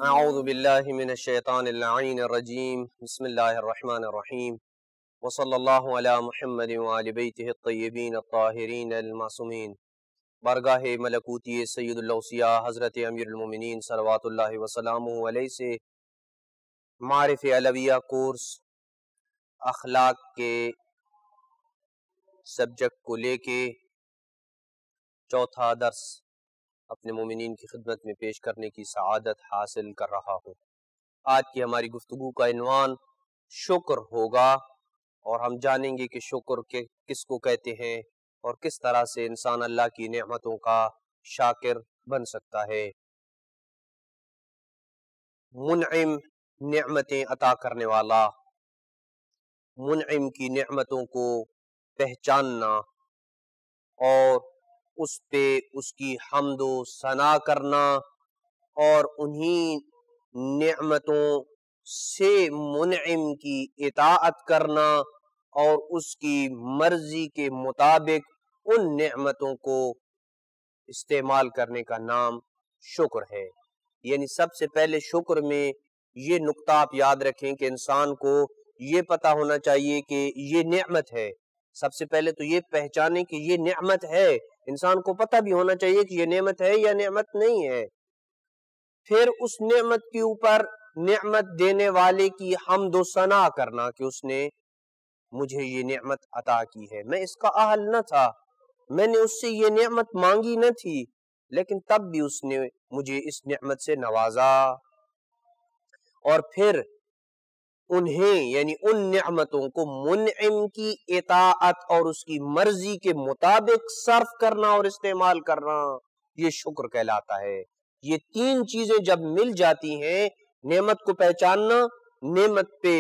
اعوذ باللہ من الشیطان اللعین الرجیم بسم اللہ الرحمن الرحیم وصلی اللہ علی محمد وآل بیتہ الطیبین الطاہرین المعصومین۔ بارگاہ ملکوتی سید الاوصیاء حضرت امیر المومنین صلوات اللہ وسلامہ علیہ سے معارف علویہ کورس اخلاق کے سبجیکٹ کو لے کے چوتھا درس اپنے مومنین کی خدمت میں پیش کرنے کی سعادت حاصل کر رہا ہوں۔ آج کی ہماری گفتگو کا عنوان شکر ہوگا، اور ہم جانیں گے کہ شکر کس کو کہتے ہیں اور کس طرح سے انسان اللہ کی نعمتوں کا شاکر بن سکتا ہے۔ منعم، نعمتیں عطا کرنے والا، منعم کی نعمتوں کو پہچاننا اور اس پہ اس کی حمد و ثنا کرنا اور انہی نعمتوں سے منعم کی اطاعت کرنا اور اس کی مرضی کے مطابق ان نعمتوں کو استعمال کرنے کا نام شکر ہے۔ یعنی سب سے پہلے شکر میں یہ نقطہ آپ یاد رکھیں کہ انسان کو یہ پتہ ہونا چاہیے کہ یہ نعمت ہے۔ سب سے پہلے تو یہ پہچانے کہ یہ نعمت ہے، انسان کو پتہ بھی ہونا چاہیے کہ یہ نعمت ہے یا نعمت نہیں ہے۔ پھر اس نعمت کے اوپر نعمت دینے والے کی حمد و ثنا کرنا کہ اس نے مجھے یہ نعمت عطا کی ہے، میں اس کا اہل نہ تھا، میں نے اس سے یہ نعمت مانگی نہ تھی، لیکن تب بھی اس نے مجھے اس نعمت سے نوازا۔ اور پھر انہیں یعنی ان نعمتوں کو منعم کی اطاعت اور اس کی مرضی کے مطابق صرف کرنا اور استعمال کرنا، یہ شکر کہلاتا ہے۔ یہ تین چیزیں جب مل جاتی ہیں، نعمت کو پہچاننا، نعمت پہ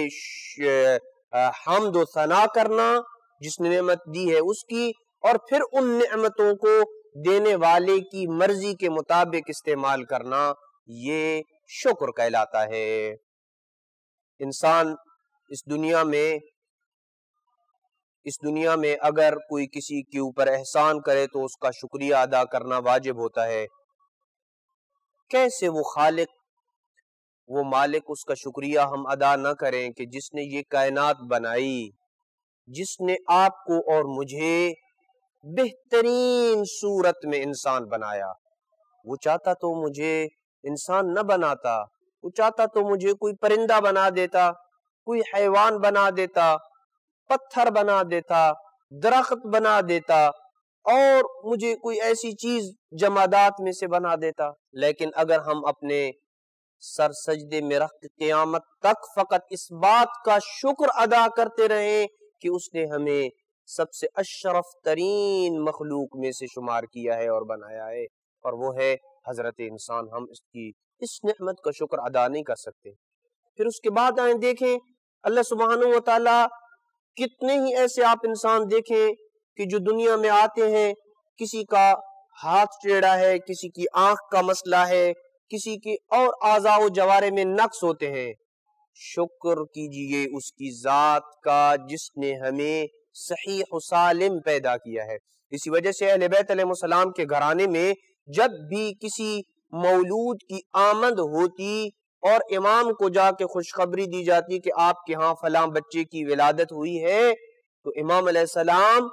حمد و ثنا کرنا جس نے نعمت دی ہے اس کی، اور پھر ان نعمتوں کو دینے والے کی مرضی کے مطابق استعمال کرنا، یہ شکر کہلاتا ہے۔ انسان اس دنیا میں اگر کوئی کسی کے اوپر احسان کرے تو اس کا شکریہ ادا کرنا واجب ہوتا ہے۔ کیسے وہ خالق، وہ مالک، اس کا شکریہ ہم ادا نہ کریں کہ جس نے یہ کائنات بنائی، جس نے آپ کو اور مجھے بہترین صورت میں انسان بنایا۔ وہ چاہتا تو مجھے انسان نہ بناتا، وہ چاہتا تو مجھے کوئی پرندہ بنا دیتا، کوئی حیوان بنا دیتا، پتھر بنا دیتا، درخت بنا دیتا، اور مجھے کوئی ایسی چیز جمادات میں سے بنا دیتا۔ لیکن اگر ہم اپنے سر سجدے میں رکھ کے قیامت تک فقط اس بات کا شکر ادا کرتے رہیں کہ اس نے ہمیں سب سے اشرف ترین مخلوق میں سے شمار کیا ہے اور بنایا ہے، اور وہ ہے حضرت انسان، ہم اس نعمت کا شکر ادا نہیں کر سکتے۔ پھر اس کے بعد آئیں دیکھیں اللہ سبحانہ و تعالی، کتنے ہی ایسے آپ انسان دیکھیں کہ جو دنیا میں آتے ہیں، کسی کا ہاتھ ٹیڑھا ہے، کسی کی آنکھ کا مسئلہ ہے، کسی کے اور اعضاء و جوارح میں نقص ہوتے ہیں۔ شکر کیجئے اس کی ذات کا جس نے ہمیں صحیح و سالم پیدا کیا ہے۔ اسی وجہ سے اہل بیت علیہ السلام کے گھرانے میں جب بھی کسی مولود کی آمد ہوتی اور امام کو جا کے خوشخبری دی جاتی کہ آپ کے ہاں فلاں بچے کی ولادت ہوئی ہے، تو امام علیہ السلام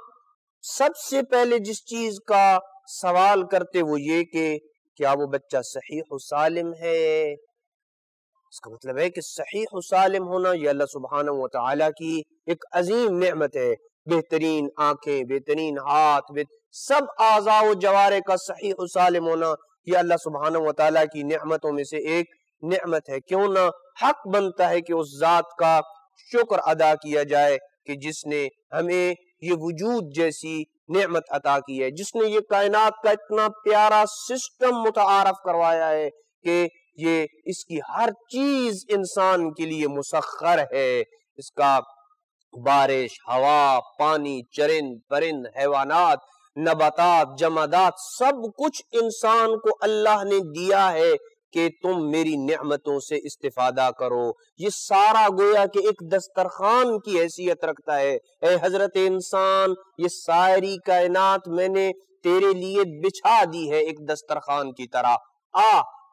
سب سے پہلے جس چیز کا سوال کرتے وہ یہ کہ کیا وہ بچہ صحیح و سالم ہے۔ اس کا مطلب ہے کہ صحیح و سالم ہونا یہ اللہ سبحانہ و تعالیٰ کی ایک عظیم نعمت ہے۔ بہترین آنکھیں، بہترین ہاتھ، سب اعضاء و جوارح کا صحیح و سالم ہونا، یہ اللہ سبحانہ و تعالیٰ کی نعمتوں میں سے ایک نعمت ہے۔ کیوں نہ حق بنتا ہے کہ اس ذات کا شکر ادا کیا جائے کہ جس نے ہمیں یہ وجود جیسی نعمت عطا کی ہے، جس نے یہ کائنات کا اتنا پیارا سسٹم متعارف کروایا ہے کہ یہ اس کی ہر چیز انسان کے لیے مسخر ہے۔ اس کا بارش، ہوا، پانی، چرند پرند، حیوانات، نباتات، جمادات، سب کچھ انسان کو اللہ نے دیا ہے کہ تم میری نعمتوں سے استفادہ کرو۔ یہ سارا گویا کہ ایک دسترخوان کی حیثیت رکھتا ہے۔ اے حضرت انسان، یہ ساری کائنات میں نے تیرے لیے بچھا دی ہے ایک دسترخوان کی طرح،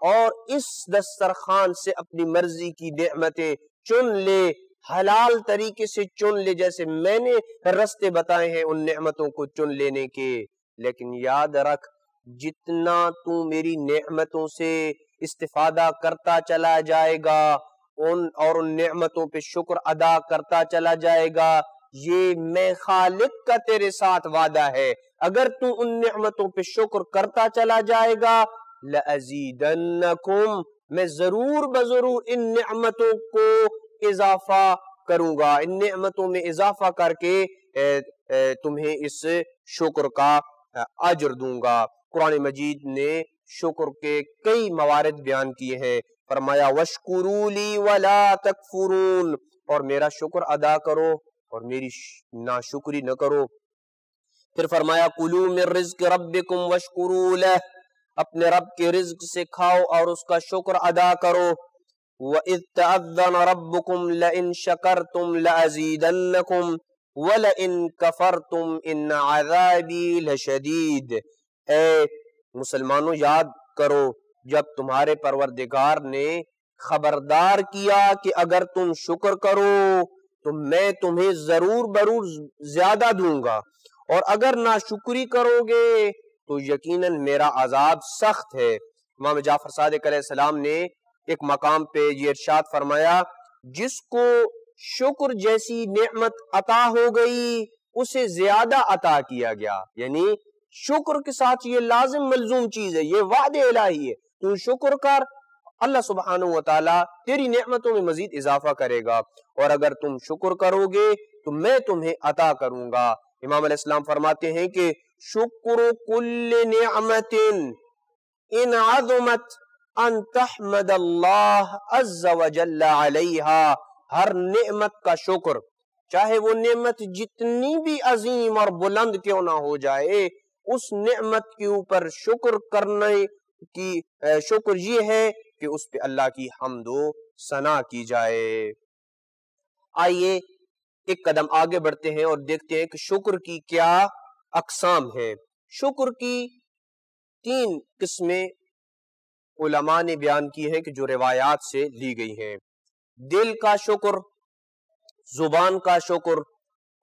اور اس دسترخوان سے اپنی مرضی کی نعمتیں چن لے، حلال طریقے سے چن لے، جیسے میں نے رستے بتائے ہیں ان نعمتوں کو چن لینے کے۔ لیکن یاد رکھ، جتنا تو میری نعمتوں سے استفادہ کرتا چلا جائے گا ان نعمتوں پہ شکر ادا کرتا چلا جائے گا، یہ میں خالق کا تیرے ساتھ وعدہ ہے، اگر تو ان نعمتوں پہ شکر کرتا چلا جائے گا لَأَزِيدَنَّكُمْ، میں ضرور بضرور ان نعمتوں کو اضافہ کروں گا، ان نعمتوں میں اضافہ کر کے تمہیں اس شکر کا اجر دوں گا۔ قرآن مجید نے شکر کے کئی موارد بیان کیے ہیں، فرمایا وَاشْكُرُوا لِي وَلَا تَكْفُرُونَ، اور میرا شکر ادا کرو اور میری ناشکری نہ کرو۔ پھر فرمایا کُلُوا مِن رِزْقِ رَبِّكُمْ وَاشْكُرُوا لَهُ، اپنے رب کے رزق سے کھاؤ اور اس کا شکر ادا کرو۔ وَإِذْ تَأَذَّنَ رَبُّكُمْ لَئِن شَكَرْتُمْ لَأَزِيدَنَّكُمْ وَلَئِن كَفَرْتُمْ إِنَّ عَذَابِي لَشَدِيدٌ، اے مسلمانوں یاد کرو جب تمہارے پروردگار نے خبردار کیا کہ اگر تم شکر کرو تو میں تمہیں ضرور برور زیادہ دوں گا، اور اگر ناشکری کرو گے تو یقیناً میرا عذاب سخت ہے۔ امام جعفر صادق علیہ السلام نے ایک مقام پہ یہ ارشاد فرمایا، جس کو شکر جیسی نعمت عطا ہو گئی اسے زیادہ عطا کیا گیا، یعنی شکر کے ساتھ یہ لازم ملزوم چیز ہے، یہ وعد الہی ہے، تو شکر کر، اللہ سبحانہ وتعالی تیری نعمتوں میں مزید اضافہ کرے گا، اور اگر تم شکر کرو گے تو میں تمہیں عطا کروں گا۔ امام علیہ السلام فرماتے ہیں کہ شکر کل نعمت ان عظمت ان تحمد اللہ عز وجل علیہا، ہر نعمت کا شکر، چاہے وہ نعمت جتنی بھی عظیم اور بلند کیوں نہ ہو جائے، اس نعمت کے اوپر شکر کرنے کی شکر یہ ہے کہ اس پہ اللہ کی حمد و ثنا کی جائے۔ آئیے ایک قدم آگے بڑھتے ہیں اور دیکھتے ہیں کہ شکر کی کیا اقسام ہیں۔ شکر کی 3 قسمیں علماء نے بیان کی ہیں کہ جو روایات سے لی گئی ہیں: دل کا شکر، زبان کا شکر،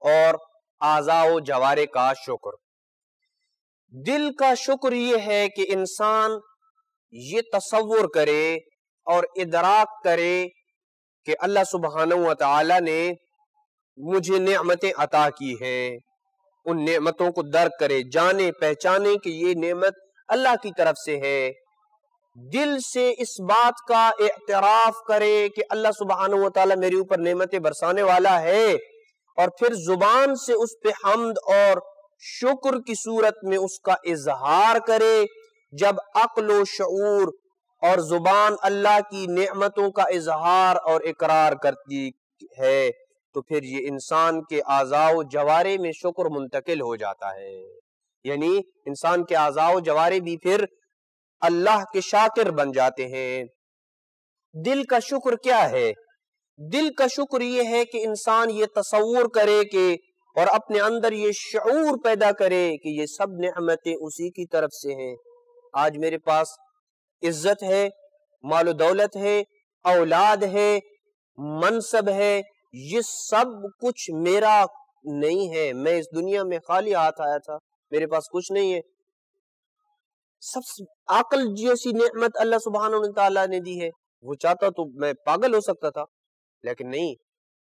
اور اعضاء و جوارح کا شکر۔ دل کا شکر یہ ہے کہ انسان یہ تصور کرے اور ادراک کرے کہ اللہ سبحانہ وتعالی نے مجھے نعمتیں عطا کی ہیں، ان نعمتوں کو درک کرے، جانے پہچانے کہ یہ نعمت اللہ کی طرف سے ہے، دل سے اس بات کا اعتراف کرے کہ اللہ سبحانہ وتعالی میرے اوپر نعمتیں برسانے والا ہے، اور پھر زبان سے اس پہ حمد اور شکر کی صورت میں اس کا اظہار کرے۔ جب عقل و شعور اور زبان اللہ کی نعمتوں کا اظہار اور اقرار کرتی ہے تو پھر یہ انسان کے اعضاء و جوارح میں شکر منتقل ہو جاتا ہے، یعنی انسان کے اعضاء و جوارح بھی پھر اللہ کے شاکر بن جاتے ہیں۔ دل کا شکر کیا ہے؟ دل کا شکر یہ ہے کہ انسان یہ تصور کرے کہ اور اپنے اندر یہ شعور پیدا کرے کہ یہ سب نعمتیں اسی کی طرف سے ہیں۔ آج میرے پاس عزت ہے، مال و دولت ہے، اولاد ہے، منصب ہے، یہ سب کچھ میرا نہیں ہے، میں اس دنیا میں خالی ہاتھ آیا تھا، میرے پاس کچھ نہیں ہے۔ سب عقل جیسی نعمت اللہ سبحانہ وتعالی نے دی ہے، وہ چاہتا تو میں پاگل ہو سکتا تھا، لیکن نہیں،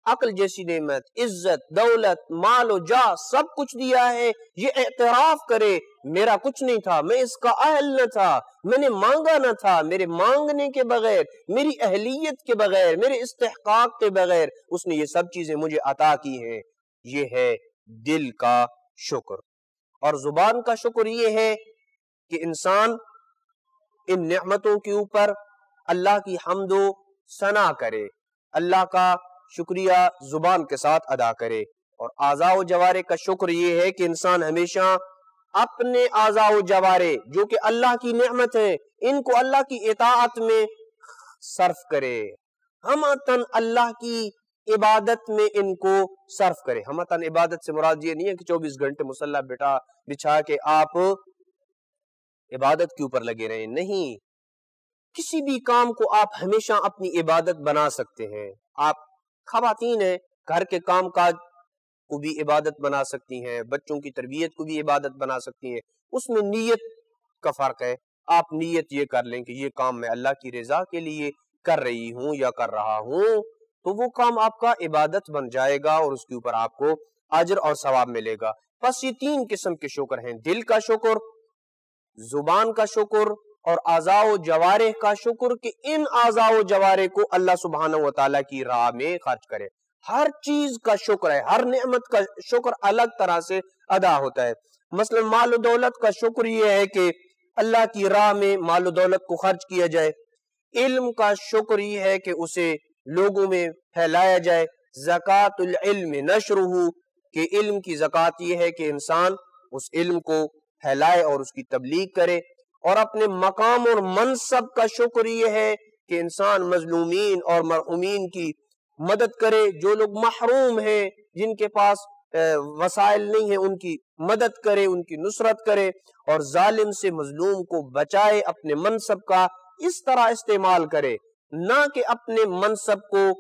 عقل جیسی نعمت، عزت، دولت، مال و جاہ سب کچھ دیا ہے، یہ اعتراف کرے میرا کچھ نہیں تھا، میں اس کا اہل نہ تھا، میں نے مانگا نہ تھا، میرے مانگنے کے بغیر، میری اہلیت کے بغیر، میرے استحقاق کے بغیر اس نے یہ سب چیزیں مجھے عطا کی ہیں، یہ ہے دل کا شکر۔ اور زبان کا شکر یہ ہے کہ انسان ان نعمتوں کے اوپر اللہ کی حمد و ثنا کرے، اللہ کا شکریہ زبان کے ساتھ ادا کرے۔ اور اعضاء و جوارح کا شکر یہ ہے کہ انسان ہمیشہ اپنے اعضاء و جوارح جو کہ اللہ کی نعمت ہے، ان کو اللہ کی اطاعت میں صرف کرے، ہمتاً اللہ کی عبادت میں ان کو صرف کرے۔ ہمتاً عبادت سے مراد یہ نہیں ہے کہ 24 گھنٹے مصلی بچھا کے آپ عبادت کے اوپر لگے رہیں، نہیں، کسی بھی کام کو آپ ہمیشہ اپنی عبادت بنا سکتے ہیں. آپ خواتین ہیں، گھر کے کام کاج کو بھی عبادت بنا سکتی ہیں، بچوں کی تربیت کو بھی عبادت بنا سکتی ہیں. اس میں نیت کا فرق ہے. آپ نیت یہ کر لیں کہ یہ کام میں اللہ کی رضا کے لیے کر رہی ہوں یا کر رہا ہوں، تو وہ کام آپ کا عبادت بن جائے گا اور اس کے اوپر آپ کو اجر اور ثواب ملے گا. بس یہ 3 قسم کے شکر ہیں: دل کا شکر، زبان کا شکر اور اعضاء و جوارح کا شکر، کہ ان اعضاء و جوارح کو اللہ سبحانہ و تعالیٰ کی راہ میں خرچ کرے. ہر چیز کا شکر ہے، ہر نعمت کا شکر الگ طرح سے ادا ہوتا ہے. مثلا مال و دولت کا شکر یہ ہے کہ اللہ کی راہ میں مال و دولت کو خرچ کیا جائے. علم کا شکر یہ ہے کہ اسے لوگوں میں پھیلایا جائے. زکوٰۃ العلم نشرہ، کہ علم کی زکوٰۃ یہ ہے کہ انسان اس علم کو پھیلائے اور اس کی تبلیغ کرے. اور اپنے مقام اور منصب کا شکر یہ ہے کہ انسان مظلومین اور مرحومین کی مدد کرے. جو لوگ محروم ہیں، جن کے پاس وسائل نہیں ہیں، ان کی مدد کرے، ان کی نصرت کرے اور ظالم سے مظلوم کو بچائے. اپنے منصب کا اس طرح استعمال کرے، نہ کہ اپنے منصب کو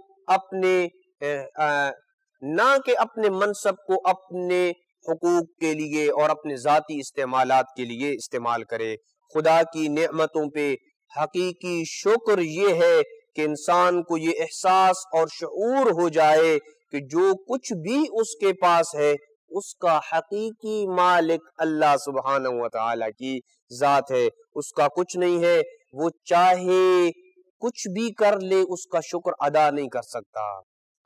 اپنے حقوق کے لیے اور اپنے ذاتی استعمالات کے لیے استعمال کرے. خدا کی نعمتوں پہ حقیقی شکر یہ ہے کہ انسان کو یہ احساس اور شعور ہو جائے کہ جو کچھ بھی اس کے پاس ہے اس کا حقیقی مالک اللہ سبحانہ و تعالیٰ کی ذات ہے. اس کا کچھ نہیں ہے، وہ چاہے کچھ بھی کر لے اس کا شکر ادا نہیں کر سکتا.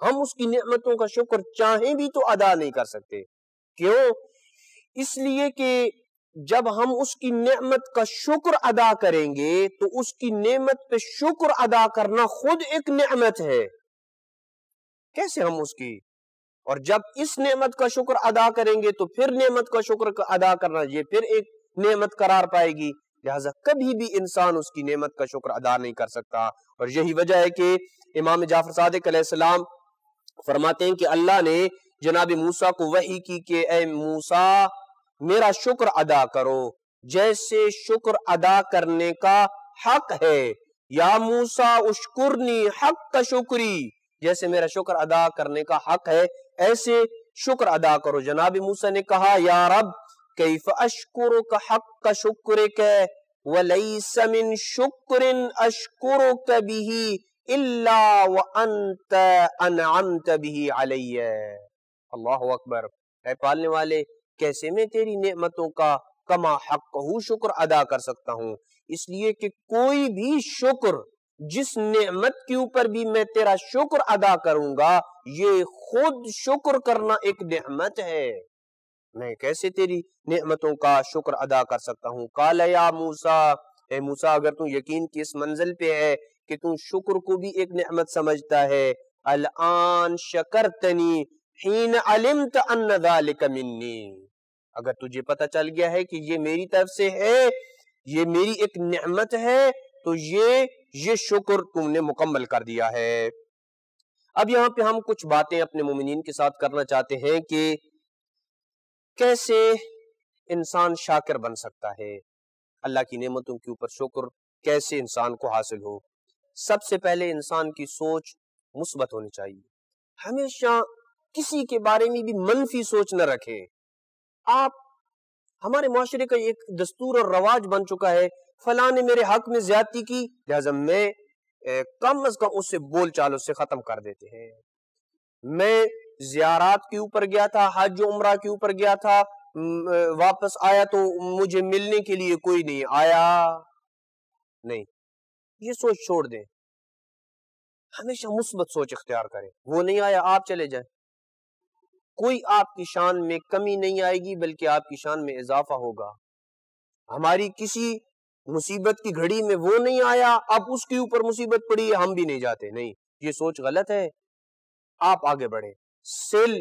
ہم اس کی نعمتوں کا شکر چاہیں بھی تو ادا نہیں کر سکتے. کیوں؟ اس لیے کہ جب ہم اس کی نعمت کا شکر ادا کریں گے تو اس کی نعمت پہ شکر ادا کرنا خود ایک نعمت ہے. کیسے ہم اس کی، اور جب اس نعمت کا شکر ادا کریں گے تو پھر نعمت کا شکر ادا کرنا یہ پھر ایک نعمت قرار پائے گی. لہٰذا کبھی بھی انسان اس کی نعمت کا شکر ادا نہیں کر سکتا. اور یہی وجہ ہے کہ امام جعفر صادق علیہ السلام فرماتے ہیں کہ اللہ نے جناب موسیٰ کو وحی کی کہ اے موسیٰ میرا شکر ادا کرو جیسے شکر ادا کرنے کا حق ہے. یا موسیٰ اشکرنی حق کا شکری، جیسے میرا شکر ادا کرنے کا حق ہے ایسے شکر ادا کرو. جناب موسیٰ نے کہا یا رب کیف اشکرک حق شکرک ولیس من شکر اشکرک به الا وانت انعمت به علی. اللہ اکبر. اے پالنے والے، کیسے میں تیری نعمتوں کا کما حق شکر ادا کر سکتا ہوں؟ اس لیے کہ کوئی بھی شکر، جس نعمت کے اوپر بھی میں تیرا شکر ادا کروں گا یہ خود شکر کرنا ایک نعمت ہے. میں کیسے تیری نعمتوں کا شکر ادا کر سکتا ہوں؟ قال یا موسیٰ، اے موسیٰ اگر تو یقین کی اس منزل پہ ہے کہ تو شکر کو بھی ایک نعمت سمجھتا ہے، الان شکرتنی حین علمت ان ذالک منی، اگر تجھے پتہ چل گیا ہے کہ یہ میری طرف سے ہے، یہ میری ایک نعمت ہے، تو یہ شکر تم نے مکمل کر دیا ہے. اب یہاں پہ ہم کچھ باتیں اپنے مومنین کے ساتھ کرنا چاہتے ہیں کہ کیسے انسان شاکر بن سکتا ہے، اللہ کی نعمتوں کے اوپر شکر کیسے انسان کو حاصل ہو. سب سے پہلے انسان کی سوچ مثبت ہونی چاہیے. ہمیشہ کسی کے بارے میں بھی منفی سوچ نہ رکھیں. ہمارے معاشرے کا ایک دستور اور رواج بن چکا ہے، فلاں نے میرے حق میں زیادتی کی لہذا میں کم از کم اس سے بول چال اس سے ختم کر دیتے ہیں. میں زیارات کے اوپر گیا تھا، حج و عمرہ کے اوپر گیا تھا، واپس آیا تو مجھے ملنے کے لیے کوئی نہیں آیا. نہیں، یہ سوچ چھوڑ دیں. ہمیشہ مثبت سوچ اختیار کریں. وہ نہیں آیا، آپ چلے جائیں. کوئی آپ کی شان میں کمی نہیں آئے گی بلکہ آپ کی شان میں اضافہ ہوگا. ہماری کسی مصیبت کی گھڑی میں وہ نہیں آیا، اب اس کے اوپر مصیبت پڑی ہے ہم بھی نہیں جاتے. نہیں، یہ سوچ غلط ہے. آپ آگے بڑھیں. سل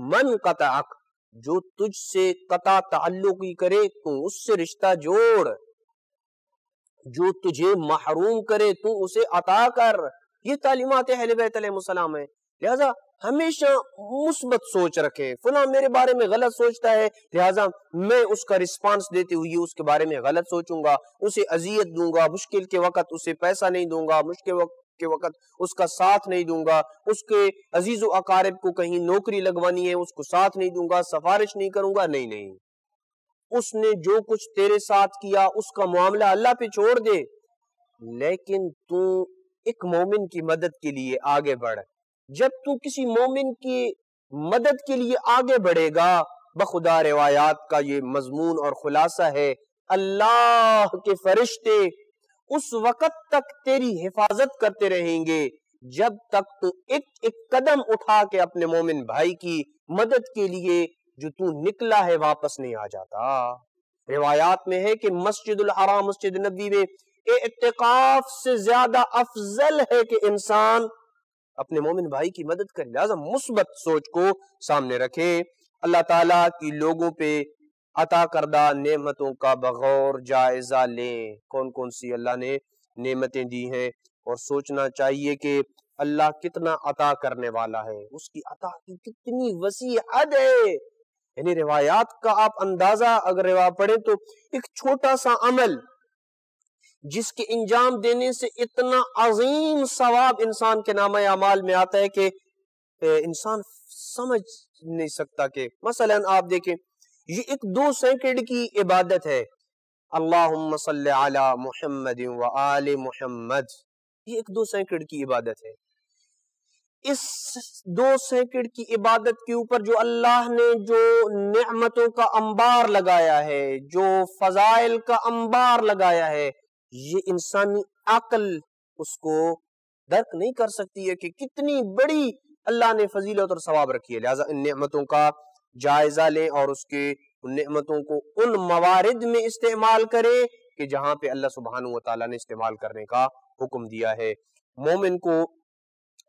من قطعک، جو تجھ سے قطع تعلقی کرے تو اس سے رشتہ جوڑ، جو تجھے محروم کرے تو اسے عطا کر. یہ تعلیمات اہل بیت علیہ السلام ہیں. لہٰذا ہمیشہ مثبت سوچ رکھیں. فلاں میرے بارے میں غلط سوچتا ہے لہٰذا میں اس کا رسپانس دیتے ہوئے اس کے بارے میں غلط سوچوں گا, اسے اذیت دوں گا, مشکل کے وقت اسے پیسہ نہیں دوں گا, مشکل کے وقت اس کا ساتھ نہیں دوں گا, اس کے عزیز و اقارب کو کہیں نوکری لگوانی ہے اس کو ساتھ نہیں دوں گا, سفارش نہیں کروں گا. نہیں, اس نے جو کچھ تیرے ساتھ کیا اس کا معاملہ اللہ پہ چھوڑ دے, لیکن تو ایک مومن کی مدد کے لیے آگے بڑھ. جب تو کسی مومن کی مدد کے لیے آگے بڑھے گا, بخدا روایات کا یہ مضمون اور خلاصہ ہے, اللہ کے فرشتے اس وقت تک تیری حفاظت کرتے رہیں گے جب تک تو ایک قدم اٹھا کے اپنے مومن بھائی کی مدد کے لیے جو تو نکلا ہے واپس نہیں آ جاتا. روایات میں ہے کہ مسجد الحرام, مسجد نبی میں اعتکاف سے زیادہ افضل ہے کہ انسان اپنے مومن بھائی کی مدد کرے. لہذا مثبت سوچ کو سامنے رکھیں. اللہ تعالیٰ کی لوگوں پہ عطا کردہ نعمتوں کا بغور جائزہ لیں, کون کون سی اللہ نے نعمتیں دی ہیں, اور سوچنا چاہیے کہ اللہ کتنا عطا کرنے والا ہے, اس کی عطا کی کتنی وسیع حد ہے. یعنی روایات کا آپ اندازہ اگر روایت پڑھیں تو ایک چھوٹا سا عمل جس کے انجام دینے سے اتنا عظیم ثواب انسان کے نامہ اعمال میں آتا ہے کہ انسان سمجھ نہیں سکتا. کہ مثلا آپ دیکھیں یہ ایک 2 سیکنڈ کی عبادت ہے, اللہم صلی علی محمد و آل محمد, یہ ایک 2 سیکنڈ کی عبادت ہے. اس 2 سیکنڈ کی عبادت کے اوپر جو اللہ نے جو نعمتوں کا انبار لگایا ہے, جو فضائل کا انبار لگایا ہے, یہ انسانی عقل اس کو درک نہیں کر سکتی ہے کہ کتنی بڑی اللہ نے فضیلت اور ثواب رکھی ہے. لہٰذا ان نعمتوں کا جائزہ لیں اور اس کے ان نعمتوں کو ان موارد میں استعمال کریں کہ جہاں پہ اللہ سبحانہ و تعالیٰ نے استعمال کرنے کا حکم دیا ہے مومن کو.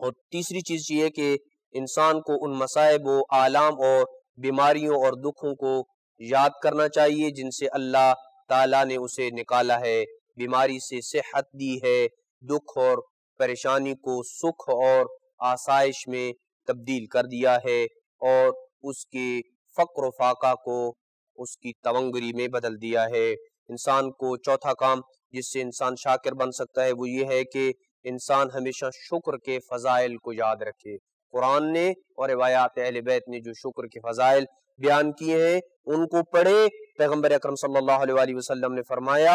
اور تیسری چیز یہ کہ انسان کو ان مصائب و آلام اور بیماریوں اور دکھوں کو یاد کرنا چاہیے جن سے اللہ تعالیٰ نے اسے نکالا ہے, بیماری سے صحت دی ہے, دکھ اور پریشانی کو سکھ اور آسائش میں تبدیل کر دیا ہے, اور اس کے فقر و فاقہ کو اس کی تونگری میں بدل دیا ہے. انسان کو چوتھا کام جس سے انسان شاکر بن سکتا ہے وہ یہ ہے کہ انسان ہمیشہ شکر کے فضائل کو یاد رکھے. قرآن نے اور روایات اہل بیت نے جو شکر کے فضائل بیان کیے ہیں ان کو پڑھے. پیغمبر اکرم صلی اللہ علیہ وآلہ وسلم نے فرمایا,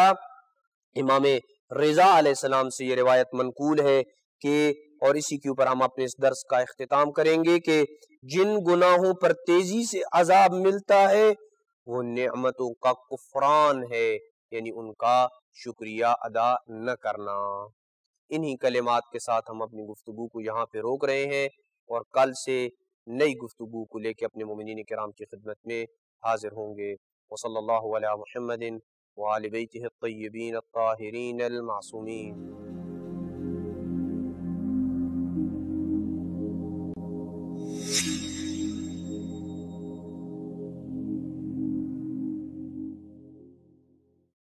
امام رضا علیہ السلام سے یہ روایت منقول ہے کہ, اور اسی کے اوپر ہم اپنے اس درس کا اختتام کریں گے, کہ جن گناہوں پر تیزی سے عذاب ملتا ہے وہ نعمتوں کا کفران ہے, یعنی ان کا شکریہ ادا نہ کرنا. انہی کلمات کے ساتھ ہم اپنی گفتگو کو یہاں پہ روک رہے ہیں, اور کل سے نئی گفتگو کو لے کے اپنے مومنین کرام کی خدمت میں حاضر ہوں گے. وصلی اللہ علی محمد وآل بیتہ الطیبین الطاہرین المعصومین.